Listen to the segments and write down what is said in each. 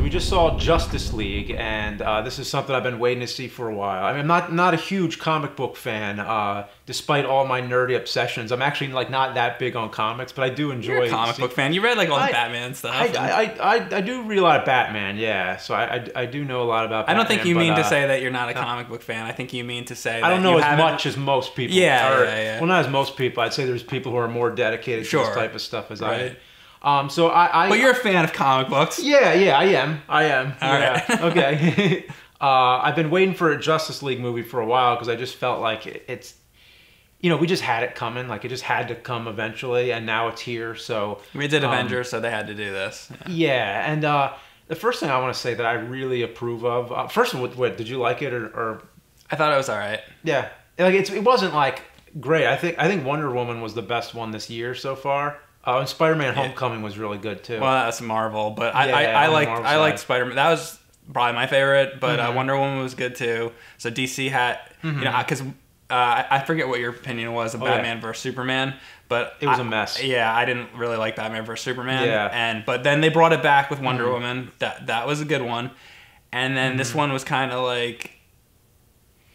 we just saw Justice League, and this is something I've been waiting to see for a while. I mean, I'm not a huge comic book fan, despite all my nerdy obsessions. I'm actually like not that big on comics, but I do enjoy. You're a comic book fan. You read like all the Batman stuff. I do read a lot of Batman, yeah. So I do know a lot about Batman. I don't think you mean to say that you're not a comic book fan. I think you mean to say that I don't know you as much as most people. Yeah. Well, not as most people. I'd say there's people who are more dedicated to this type of stuff as I am. But you're a fan of comic books. Yeah, I am. All right. Okay. I've been waiting for a Justice League movie for a while because I just felt like it's, we just had it coming. Like it just had to come eventually, and now it's here. So we did Avengers, so they had to do this. Yeah, and the first thing I want to say that I really approve of. First of all, what did you like it or? I thought it was all right. Yeah, like it wasn't like great. I think Wonder Woman was the best one this year so far. And Spider-Man: Homecoming was really good too. Well, that's Marvel, but I liked Spider-Man. That was probably my favorite. But Wonder Woman was good too. So DC had because I forget what your opinion was of Batman versus Superman, but it was a mess. Yeah, I didn't really like Batman versus Superman. Yeah, but then they brought it back with Wonder Woman. That was a good one, and then this one was kind of like.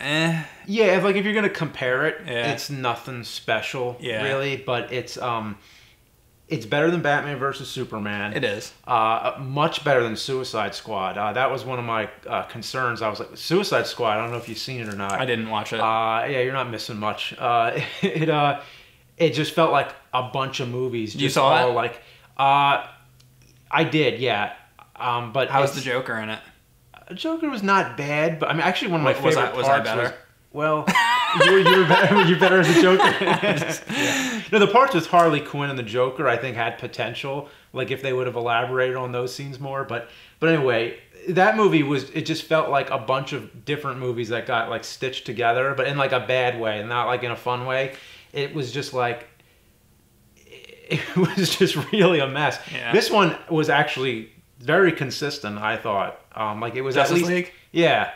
Yeah, like if you're gonna compare it, it's nothing special, really. But it's better than Batman versus Superman. It is. Much better than Suicide Squad. That was one of my concerns. I was like, Suicide Squad. I don't know if you've seen it or not. I didn't watch it. Yeah, you're not missing much. It just felt like a bunch of movies. You saw it? Like, I did, yeah. But how was the Joker in it? Joker was not bad, but I mean, actually, one of my favorite parts was I better? Well, you're better. Were you better as a Joker? Yeah. No, the parts with Harley Quinn and the Joker, I think, had potential. Like if they would have elaborated on those scenes more. But anyway, that movie it just felt like a bunch of different movies that got like stitched together, but in like a bad way, not like in a fun way. It was just like it was just really a mess. Yeah. This one was actually very consistent, I thought. Like it was Justice at least League? Yeah.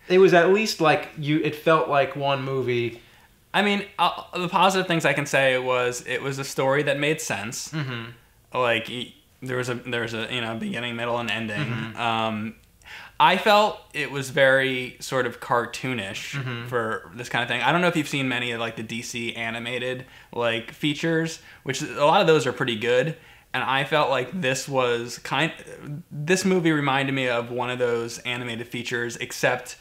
It was at least like it felt like one movie. I mean, the positive things I can say was it was a story that made sense. Like there was a beginning, middle, and ending. I felt it was very sort of cartoonish for this kind of thing. I don't know if you've seen many of like the DC animated like features, which a lot of those are pretty good. And I felt like this movie reminded me of one of those animated features, except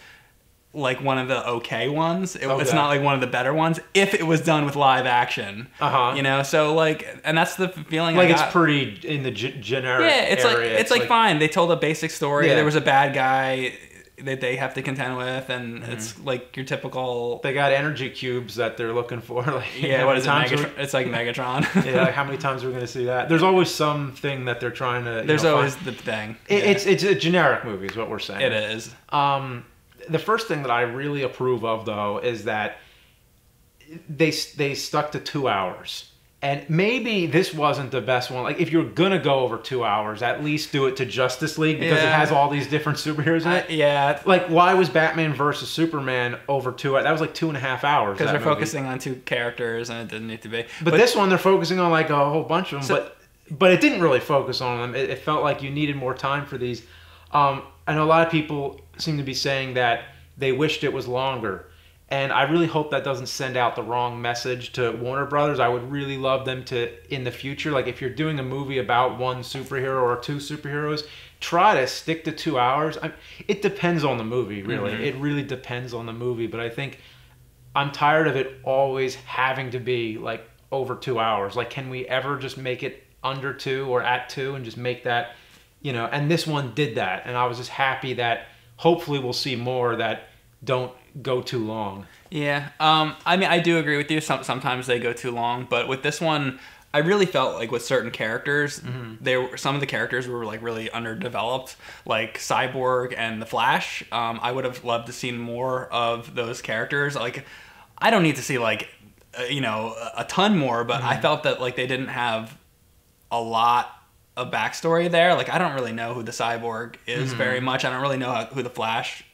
like one of the okay ones. It's not like one of the better ones if it was done with live action. So like, and that's the feeling like I got. It's pretty in the generic area. It's like fine. They told a basic story. Yeah. There was a bad guy that they have to contend with, and it's like your typical. They got energy cubes that they're looking for. Like, what is it? It's like Megatron. Yeah, like how many times are we going to see that? There's always something that they're trying to. There's always the thing. It's a generic movie, is what we're saying. It is. The first thing that I really approve of, though, is that they stuck to 2 hours. And maybe this wasn't the best one. Like, if you're going to go over 2 hours, at least do it to Justice League because it has all these different superheroes in it. Yeah. Like, why was Batman versus Superman over 2 hours? That was like 2.5 hours. Because they're focusing on two characters and it didn't need to be. But this one, they're focusing on like a whole bunch of them. But it didn't really focus on them. It felt like you needed more time for these. I know a lot of people seem to be saying that they wished it was longer. And I really hope that doesn't send out the wrong message to Warner Brothers. I would really love them to, in the future, like if you're doing a movie about one superhero or two superheroes, try to stick to 2 hours. It depends on the movie, really. It really depends on the movie. But I think I'm tired of it always having to be like over 2 hours. Like, can we ever just make it under 2 or at 2 and just make that, and this one did that. And I was just happy that hopefully we'll see more that don't go too long. Yeah. I mean, I do agree with you. Sometimes they go too long, but with this one, I really felt like with certain characters, some of the characters were like really underdeveloped, like Cyborg and the Flash. I would have loved to see more of those characters. Like, I don't need to see like, a ton more, but I felt that like they didn't have a lot of backstory there. Like, I don't really know who the Cyborg is very much. I don't really know who the Flash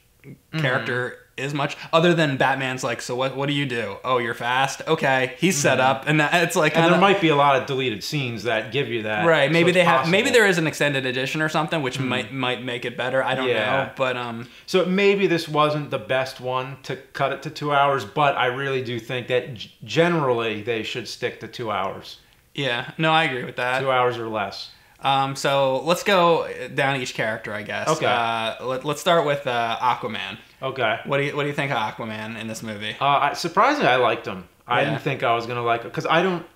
character is much, other than Batman's like, so what do you do? Oh, you're fast. Okay, he's set up, and it's like, and there might be a lot of deleted scenes that give you that. Right? Maybe so maybe there is an extended edition or something, which might make it better. I don't know, but So maybe this wasn't the best one to cut it to 2 hours, but I really do think that generally they should stick to 2 hours. Yeah, no, I agree with that. 2 hours or less. So let's go down each character, I guess. Okay. Let's start with Aquaman. Okay. What do you think of Aquaman in this movie? Surprisingly, I liked him. I didn't think I was gonna like him because I don't.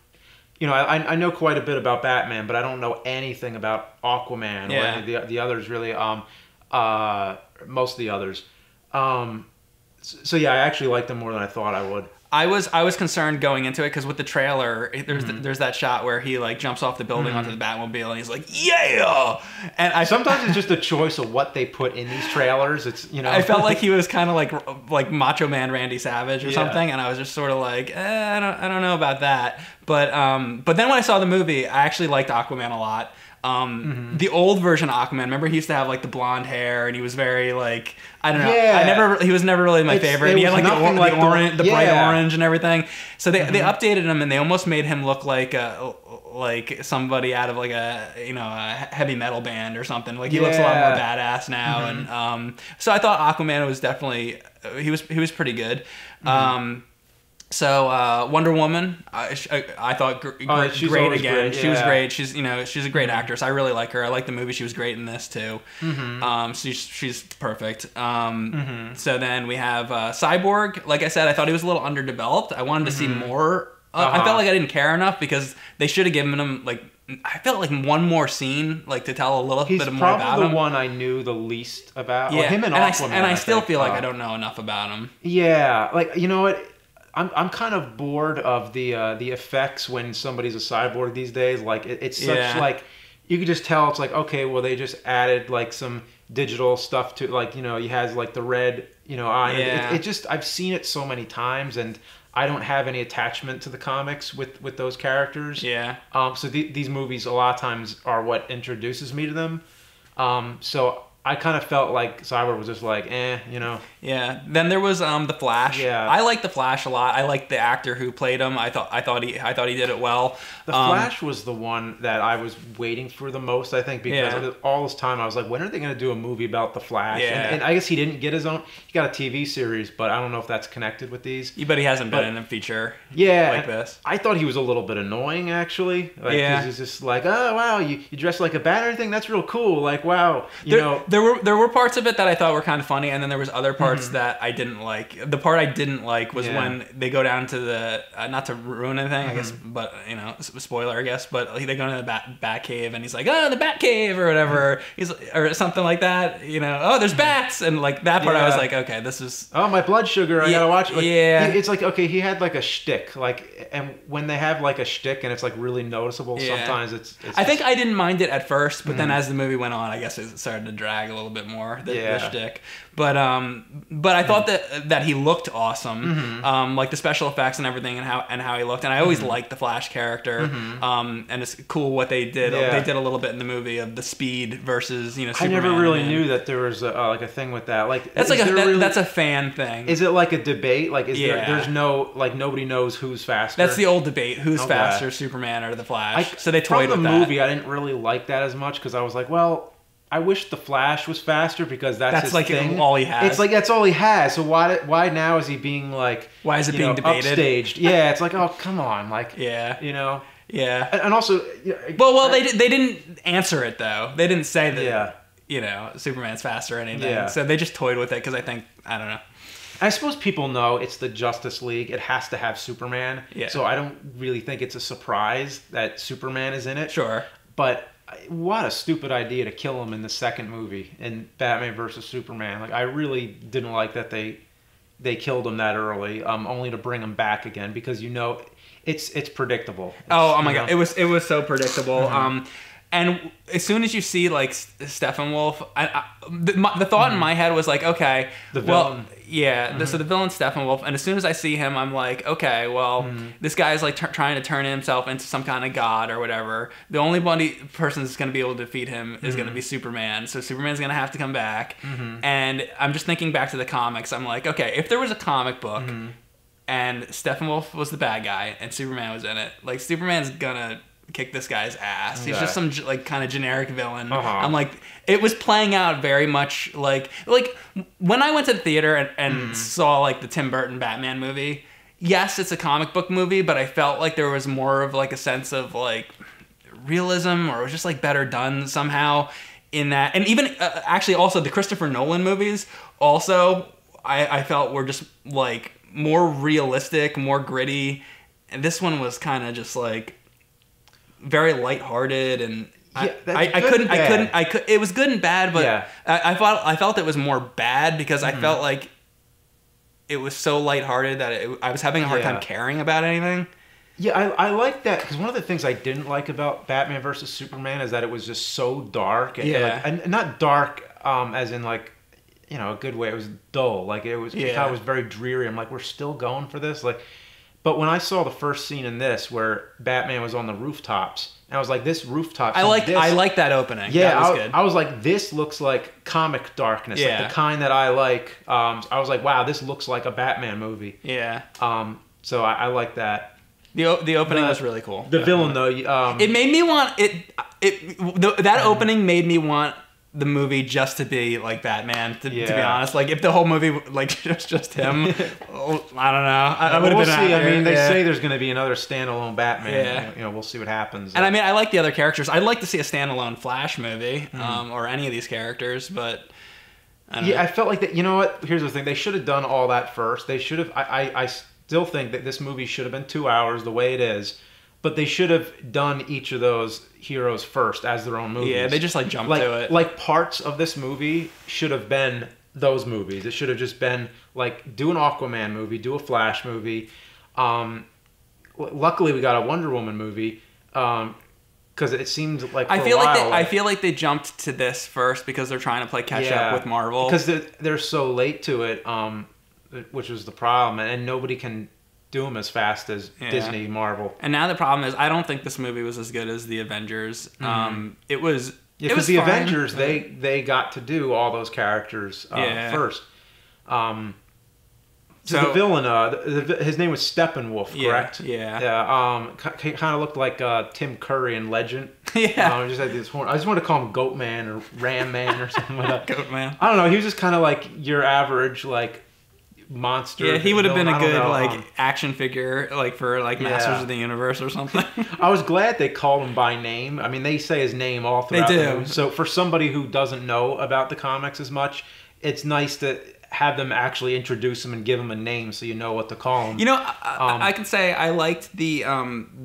I know quite a bit about Batman, but I don't know anything about Aquaman or any of the others really. Most of the others. So yeah, I actually liked him more than I thought I would. I was concerned going into it because with the trailer, there's that shot where he like jumps off the building onto the Batmobile and he's like, yeah! And sometimes it's just a choice of what they put in these trailers. It's I felt like he was kind of like Macho Man Randy Savage or something, and I was just sort of like, I don't know about that. But then when I saw the movie, I actually liked Aquaman a lot. The old version of Aquaman, remember he used to have like the blonde hair and he was very like, I don't know, he was never really my favorite. He had like the bright orange and everything. So they updated him and they almost made him look like somebody out of like a heavy metal band or something. Like he looks a lot more badass now. And so I thought Aquaman was definitely he was pretty good. So Wonder Woman, I thought great again. Great, she was great. She's a great actress. I really like her. I like the movie. She was great in this too. She's perfect. So then we have Cyborg. Like I said, I thought he was a little underdeveloped. I wanted to see more. I felt like I didn't care enough because they should have given him like. I felt like one more scene, like to tell a little bit more about him. He's probably the one I knew the least about. Yeah, him and Aquaman. I still feel like I don't know enough about him. Yeah, like you know what. I'm kind of bored of the effects when somebody's a cyborg these days. Like it's such like you could just tell it's like okay, well they just added like some digital stuff to like he has like the red eye. Yeah. It just I've seen it so many times and I don't have any attachment to the comics with those characters. Yeah. So these movies a lot of times are what introduces me to them. So I kind of felt like Cyborg was just like, Yeah. Then there was the Flash. Yeah. I like the Flash a lot. I like the actor who played him. I thought he did it well. The Flash was the one that I was waiting for the most, I think, because all this time I was like, when are they going to do a movie about the Flash? Yeah. And I guess he didn't get his own. He got a TV series, but I don't know if that's connected with these. But he hasn't been in a feature. Yeah, like this. I thought he was a little bit annoying, actually. Like, 'cause he's just like, oh wow, you dress like a bat and everything. That's real cool. Like wow, There were parts of it that I thought were kind of funny, and then there was other parts that I didn't like. The part I didn't like was when they go down to the not to ruin anything, I guess, but spoiler, I guess. But they go into the bat cave, and he's like, "Oh, the bat cave" or whatever. He's or something like that. Oh, there's bats, and like that part, I was like, okay, this is my blood sugar. I gotta watch it. Like, yeah, it's like okay, he had like a shtick, like, and when they have like a shtick and it's like really noticeable, sometimes it's I think I didn't mind it at first, but then as the movie went on, I guess it started to drag a little bit more. The shtick. But I thought that he looked awesome, like the special effects and everything, and how he looked. And I always liked the Flash character, and it's cool what they did. Yeah. They did a little bit in the movie of the speed versus Superman. I never really knew that there was like a thing with that. Like that's that's a fan thing. Is it like a debate? Like there's no like nobody knows who's faster. That's the old debate: who's faster, Superman or the Flash? So they toyed with that. From the movie, I didn't really like that as much because I was like, well. I wish the Flash was faster because that's his like thing. All he has. It's like that's all he has. So why now is he being like? Why is it being debated? Upstaged? Yeah, it's like oh come on, like Yeah, and also well they didn't answer it though. They didn't say that Superman's faster or anything. Yeah. So they just toyed with it because I don't know. I suppose people know it's the Justice League. It has to have Superman. Yeah. So I don't really think it's a surprise that Superman is in it. Sure. But what a stupid idea to kill him in the second movie in Batman versus Superman. Like I really didn't like that they killed him that early, only to bring him back again because it's predictable. Oh my god, it was so predictable. And as soon as you see like Steppenwolf, the thought in my head was like, okay, the villain. So the villain Steppenwolf, and as soon as I see him, I'm like, okay, well, this guy's like trying to turn himself into some kind of god or whatever. The only person that's going to be able to defeat him is going to be Superman. So Superman's going to have to come back. And I'm just thinking back to the comics. I'm like, okay, if there was a comic book and Steppenwolf was the bad guy and Superman was in it, like Superman's gonna kick this guy's ass. He's just some like kind of generic villain. I'm like, it was playing out very much like when I went to the theater and saw like the Tim Burton Batman movie. Yes, it's a comic book movie, but I felt like there was more of like a sense of like realism, or it was just like better done somehow in that. And even actually also the Christopher Nolan movies also I felt were just like more realistic, more gritty. And this one was kind of just like very lighthearted, and it was good and bad, but I felt it was more bad because I felt like it was so lighthearted that I was having a hard time caring about anything. Yeah, I like that, because one of the things I didn't like about Batman versus Superman is that it was just so dark. And not dark as in like, you know, a good way. It was dull. Like it was very dreary. I'm like, we're still going for this? Like, but when I saw the first scene in this where Batman was on the rooftops, and I was like, this rooftop. I like that opening. Yeah, that was good. I was like, this looks like comic darkness, like the kind that I like. I was like, wow, this looks like a Batman movie. Yeah. So I like that. The opening was really cool. The villain though, it made me want that opening made me want the movie just to be like Batman, to be honest. Like if the whole movie like just him, I don't know. I would have been see. I mean, they say there's going to be another standalone Batman. Yeah. You know, we'll see what happens. And I mean, I like the other characters. I'd like to see a standalone Flash movie, or any of these characters, but I don't know. I felt like that. You know what? Here's the thing. They should have done all that first. They should have. I still think that this movie should have been 2 hours the way it is. But they should have done each of those heroes first as their own movies. Yeah, they just like jumped to it. Like parts of this movie should have been those movies. It should have just been like, do an Aquaman movie, do a Flash movie. Luckily, we got a Wonder Woman movie because it seemed like I feel like they jumped to this first because they're trying to play catch up with Marvel, because they're so late to it, which was the problem, and nobody can do them as fast as Disney, Marvel. And now the problem is, I don't think this movie was as good as the Avengers. It was because the Avengers they got to do all those characters first. So the villain, his name was Steppenwolf, correct? Yeah. Kind of looked like Tim Curry in Legend. Yeah. Just had this horn. I just want to call him Goat Man or Ram Man or something like that. Goat Man. I don't know. He was just kind of like your average like monster. Yeah, he would have been a good like action figure, like for like Masters of the Universe or something. I was glad they called him by name. I mean, they say his name all throughout. They do. The movie. So for somebody who doesn't know about the comics as much, it's nice to have them actually introduce him and give him a name so you know what to call him. You know, I can say I liked the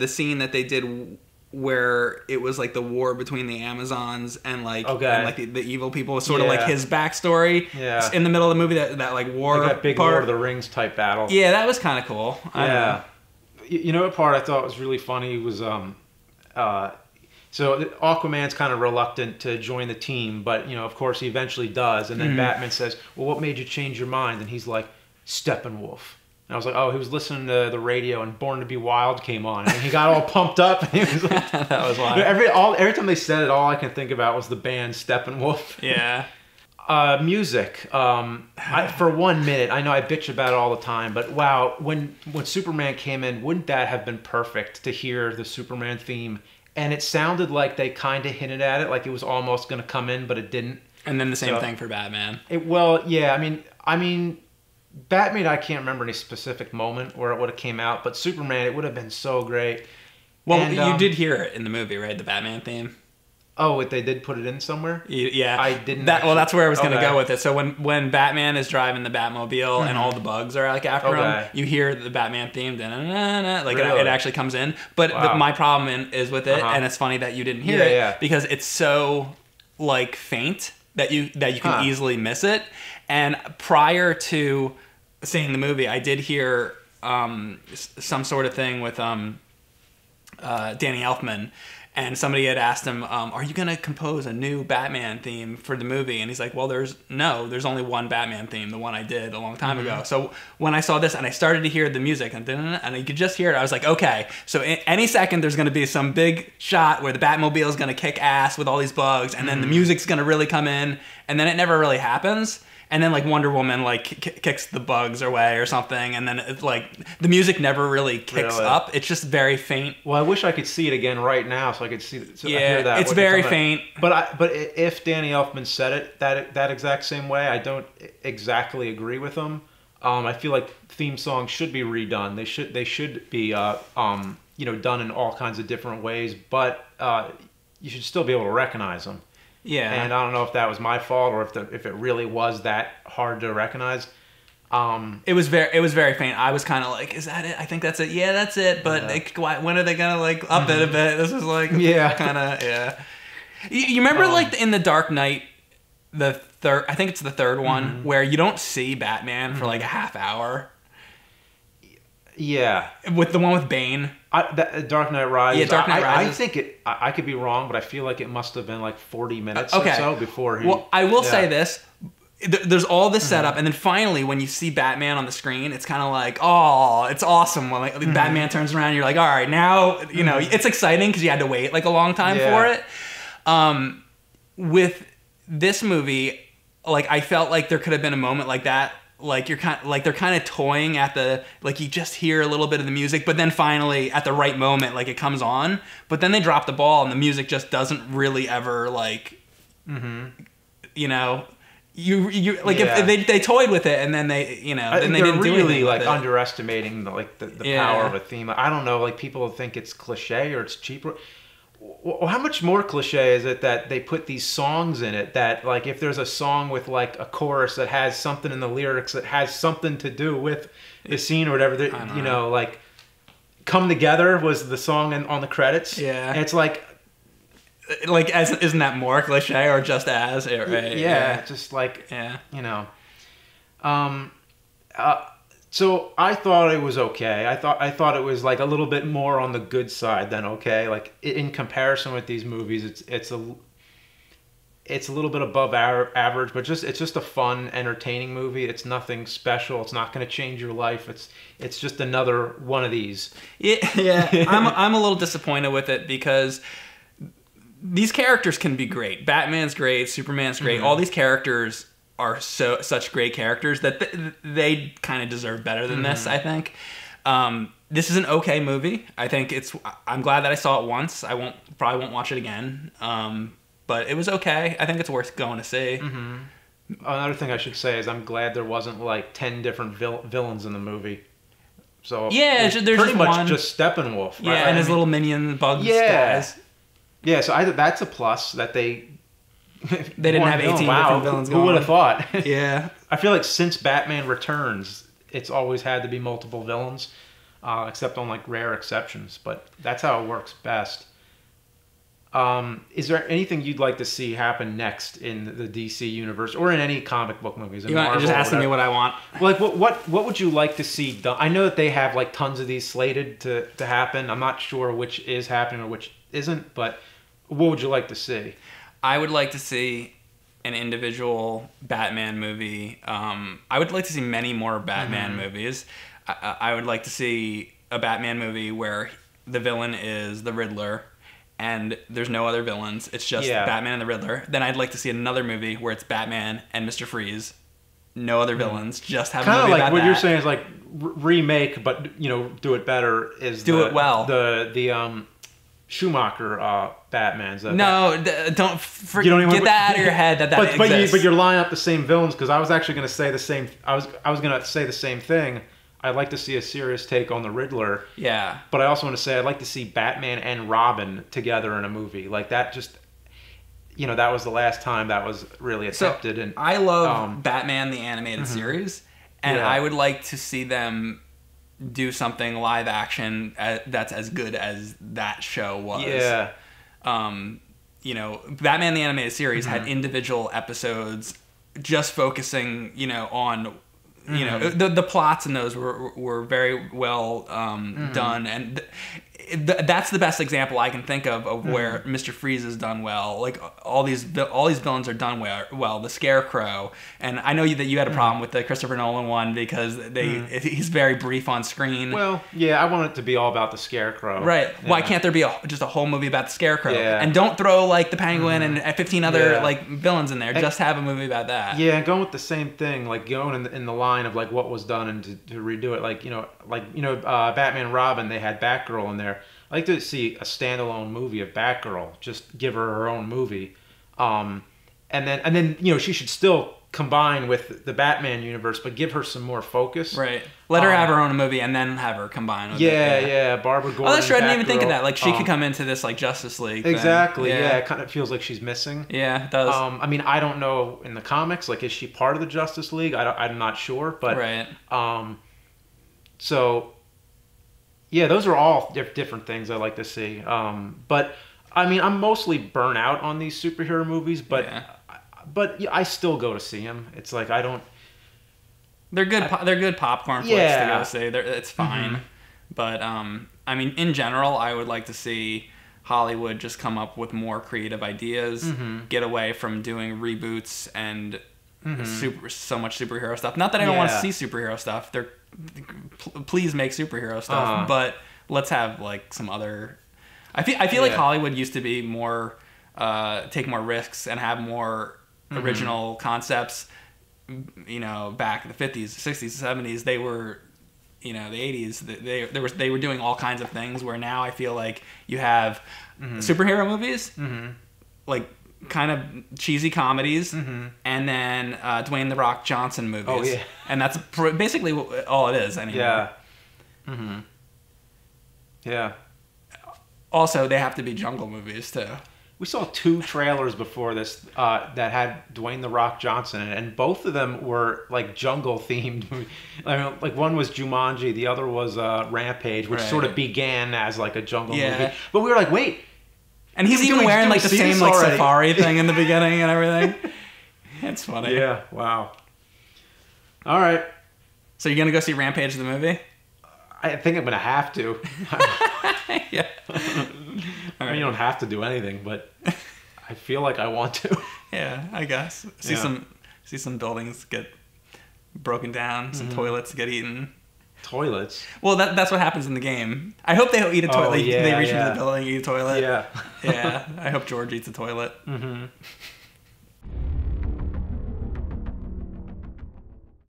scene that they did where it was like the war between the Amazons and like the evil people. It's sort of like his backstory in the middle of the movie, that like war, like that big Lord of the Rings type battle. Yeah, that was kind of cool. I You know what part I thought was really funny was so Aquaman's kind of reluctant to join the team, but you know, of course he eventually does, and then Batman says, well, what made you change your mind? And he's like, Steppenwolf. And I was like, oh, he was listening to the radio and Born to Be Wild came on. And he got all pumped up. And he was like, that was wild. Every time they said it, all I can think about was the band Steppenwolf. Yeah. Music. For 1 minute, I know I bitch about it all the time, but wow, when Superman came in, wouldn't that have been perfect to hear the Superman theme? And it sounded like they kind of hinted at it, like it was almost going to come in, but it didn't. And then the same thing for Batman. I mean, Batman, I can't remember any specific moment where it would have came out, but Superman, it would have been so great. Well, and, you did hear it in the movie, right? The Batman theme. Oh, they did put it in somewhere? Yeah. I didn't. Well, that's where I was going to go with it. So when Batman is driving the Batmobile and all the bugs are like after him, you hear the Batman theme, like really? It actually comes in. But my problem is with it, and it's funny that you didn't hear it because it's so like faint that you can easily miss it. And prior to seeing the movie, I did hear some sort of thing with Danny Elfman. and somebody had asked him, are you going to compose a new Batman theme for the movie? And he's like, well, there's only one Batman theme, the one I did a long time ago. So when I saw this and I started to hear the music and you could just hear it, I was like, okay, so any second there's going to be some big shot where the Batmobile is going to kick ass with all these bugs, and then the music's going to really come in, and then it never really happens. And then like Wonder Woman like kicks the bugs away or something, and then it's like the music never really kicks up. It's just very faint. Well, I wish I could see it again right now, so I could see. So I hear that. It's very faint. But if Danny Elfman said it that exact same way, I don't exactly agree with him. I feel like theme songs should be redone. They should be done in all kinds of different ways, but you should still be able to recognize them. Yeah, and I don't know if that was my fault or if it really was that hard to recognize. It was very faint. I was kind of like, is that it? I think that's it. Yeah, that's it. But when are they gonna like up it a bit? This is like kind of You remember like in the Dark Knight, I think it's the third one where you don't see Batman for like a half hour. Yeah, with the one with Bane. Dark Knight Rises. Yeah, Dark Knight Rises. I think I could be wrong, but I feel like it must have been like 40 minutes or so before he... Well, I will say this. There's all this setup, and then finally, when you see Batman on the screen, it's kind of like, oh, it's awesome. When like Batman turns around, you're like, all right, now, it's exciting because you had to wait like a long time for it. With this movie, like I felt like there could have been a moment like that. Like they're kind of toying at you just hear a little bit of the music, but then finally at the right moment, like it comes on, but then they drop the ball and the music just doesn't really ever if they toyed with it and then they then they didn't do anything like underestimating the power of a theme. I don't know, like people think it's cliche or it's cheaper. Well, how much more cliche is it that they put these songs in it that, like, if there's a song with, like, a chorus that has something in the lyrics that has something to do with the scene or whatever, like, Come Together was the song on the credits. Yeah. And it's like... isn't that more cliche or just as? Just like, So I thought it was okay. I thought it was like a little bit more on the good side than okay. Like in comparison with these movies, it's a little bit above average, but it's just a fun, entertaining movie. It's nothing special. It's not going to change your life. It's just another one of these. Yeah. I'm a little disappointed with it because these characters can be great. Batman's great. Superman's great. All these characters are such great characters that they kind of deserve better than this, I think. This is an okay movie. I think I'm glad that I saw it once. I probably won't watch it again. But it was okay. I think it's worth going to see. Another thing I should say is I'm glad there wasn't like 10 different villains in the movie. So yeah, there's pretty much one. just Steppenwolf. Right? Yeah, and his little minion bugs guys. Yeah, so that's a plus that they didn't have 18 different villains going. Who would have thought? Yeah. I feel like since Batman Returns, it's always had to be multiple villains, except on like rare exceptions. But that's how it works best. Is there anything you'd like to see happen next in the DC universe or in any comic book movies? You're just asking me what I want. Like what would you like to see done? I know that they have like tons of these slated to happen. I'm not sure which is happening or which isn't, but what would you like to see? I would like to see an individual Batman movie. I would like to see many more Batman movies. I would like to see a Batman movie where the villain is the Riddler and there's no other villains. It's just Batman and the Riddler. Then I'd like to see another movie where it's Batman and Mr. Freeze. No other villains. Just have a movie about that. Kind of like what you're saying is like remake, but do it better. It well. The Schumacher Batmans. Don't get that out of your head. That exists. But you're lining up the same villains because I was actually going to say the same. I was going to say the same thing. I'd like to see a serious take on the Riddler. Yeah. But I also want to say I'd like to see Batman and Robin together in a movie like that. Just that was the last time that was really attempted. And I love Batman the animated series, and I would like to see them do something live action that's as good as that show was. Yeah. Batman the animated series had individual episodes just focusing, on the plots in those were very well done, and that's the best example I can think of where Mr. Freeze is done well. Like all these villains are done well. The Scarecrow, and I know that you had a problem with the Christopher Nolan one because he's very brief on screen. Well, yeah, I want it to be all about the Scarecrow. Right. Yeah. Why can't there be just a whole movie about the Scarecrow? Yeah. And don't throw like the Penguin and 15 other like villains in there. Just have a movie about that. Yeah, going with the same thing, like going in the line of like what was done and to redo it, like Batman and Robin, they had Batgirl in there. I like to see a standalone movie of Batgirl. Just give her own movie, and then she should still combine with the Batman universe, but give her some more focus. Right. Let her have her own movie and then have her combine with it. Yeah. Barbara Gordon. Oh, that's true. I didn't even Batgirl. think of that. Like she could come into this like Justice League. Exactly. Yeah. It kind of feels like she's missing. Yeah, it does. I mean, I don't know in the comics. Like, is she part of the Justice League? I'm not sure. But right. So. Yeah, those are all different things I like to see. But I mean, I'm mostly burnt out on these superhero movies, but I still go to see them. It's like I don't. They're good. They're good popcorn flicks to go see. It's fine. But I mean, in general, I would like to see Hollywood just come up with more creative ideas, get away from doing reboots and so much superhero stuff. Not that I don't want to see superhero stuff. Please make superhero stuff, but let's have like some other. I feel like Hollywood used to be more take more risks and have more original concepts. Back in the 50s, 60s, 70s, they were, the 80s. They were doing all kinds of things. Where now I feel like you have superhero movies, like kind of cheesy comedies, and then Dwayne "The Rock" Johnson movies. Oh yeah, and that's basically all it is anymore. Yeah. Yeah. Also, they have to be jungle movies too. We saw 2 trailers before this that had Dwayne "The Rock" Johnson in it, and both of them were like jungle themed. I mean, like one was Jumanji, the other was Rampage, which sort of began as like a jungle movie. But we were like, wait. And he's even wearing like the same like safari thing in the beginning and everything. It's funny. Yeah. Wow. All right. So you're gonna go see Rampage the movie? I think I'm gonna have to. Yeah. I mean, you don't have to do anything, but I feel like I want to. Yeah, I guess. See some buildings get broken down, some toilets get eaten. Toilets? Well, that's what happens in the game. I hope they eat a toilet. They reach into the building, eat a toilet. Yeah. Yeah. I hope George eats a toilet.